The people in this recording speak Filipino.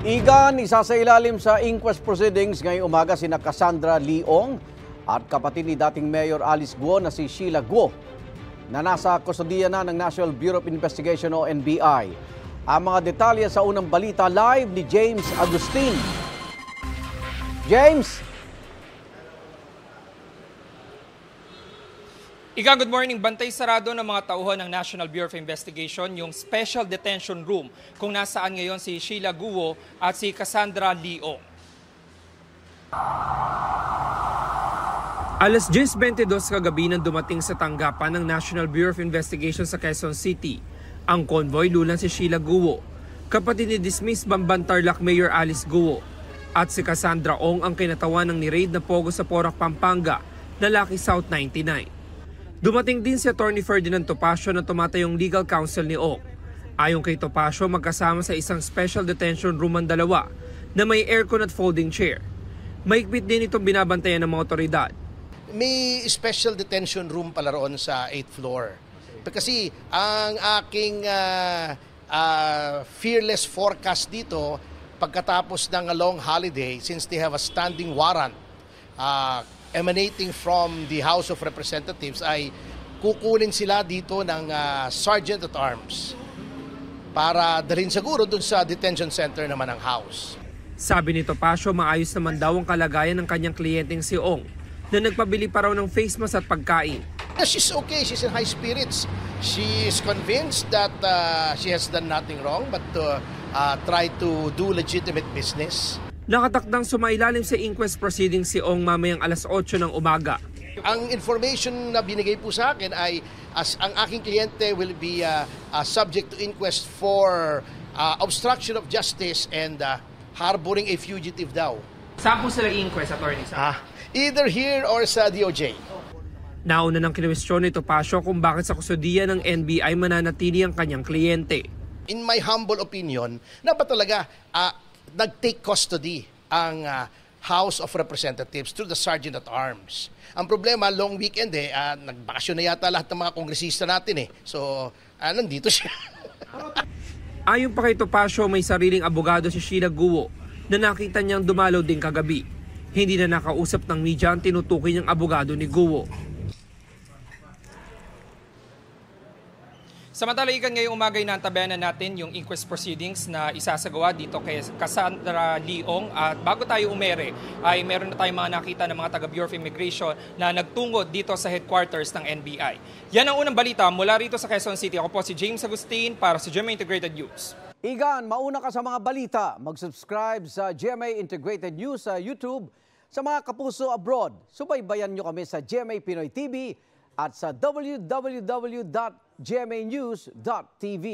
Igan, isa sa ilalim sa inquest proceedings ngayong umaga sina Cassandra Leong at kapatid ni dating Mayor Alice Guo na si Sheila Guo na nasa kustodiya na ng National Bureau of Investigation o NBI. Ang mga detalye sa unang balita live ni James Agustin. James! Good morning. Bantay sarado ng mga tauhan ng National Bureau of Investigation yung Special Detention Room kung nasaan ngayon si Sheila Guo at si Cassandra Leong. Alas 10:22 kagabi nang dumating sa tanggapan ng National Bureau of Investigation sa Quezon City. Ang convoy lulan si Sheila Guo, kapatid ni dismissed Bamban-Tarlac Mayor Alice Guo, at si Cassandra Ong ang kinatawan ng ni-raid na pogo sa Porac, Pampanga na Lucky South 99. Dumating din si Atty. Ferdinand Topacio na tumatayong legal counsel ni Ong. Ayon kay Topacio, magkasama sa isang special detention room ang dalawa na may aircon at folding chair. Mahigpit din itong binabantayan ng mga otoridad. May special detention room pala roon sa 8th floor. Kasi ang aking fearless forecast dito, pagkatapos ng long holiday, since they have a standing warrant, emanating from the House of Representatives, ay kukunin sila dito ng Sergeant at Arms para dalhin siguro dun sa detention center naman ng House. Sabi ni Topacio, maayos naman daw ang kalagayan ng kanyang kliyenteng si Ong na nagpabili pa raw ng face mask at pagkain. She's okay, she's in high spirits. She is convinced that she has done nothing wrong but to try to do legitimate business. Nakatakdang sumailalim sa inquest proceedings si Ong mamayang alas 8 ng umaga. Ang information na binigay po sa akin ay ang aking kliyente will be subject to inquest for obstruction of justice and harboring a fugitive daw. Saan po sila inquest, attorney? Either here or sa DOJ. Nauna ng kinwestiyon ni Topacio kung bakit sa kustodiya ng NBI mananatili ang kanyang kliyente. In my humble opinion, dapat talaga nag-take custody ang House of Representatives through the Sergeant at Arms. Ang problema, long weekend nagbakasyon na yata lahat ng mga kongresista natin So, nandito siya. Ayon pa kay Topacio, may sariling abogado si Sheila Guo na nakita niyang dumalaw din kagabi. Hindi na nakausap ng media ang tinutukoy niyang abogado ni Guo. Samantala, ngayong umaga inantabayanan natin yung inquest proceedings na isasagawa dito kay Cassandra Leong. At bago tayo umere, ay meron na tayong mga nakita ng mga taga-Bureau of Immigration na nagtungo dito sa headquarters ng NBI. Yan ang unang balita mula rito sa Quezon City. Ako po si James Agustin para sa GMA Integrated News. Igan, mauna ka sa mga balita. Mag-subscribe sa GMA Integrated News sa YouTube. Sa mga kapuso abroad, subaybayan nyo kami sa GMA Pinoy TV at sa www.gmanews.tv.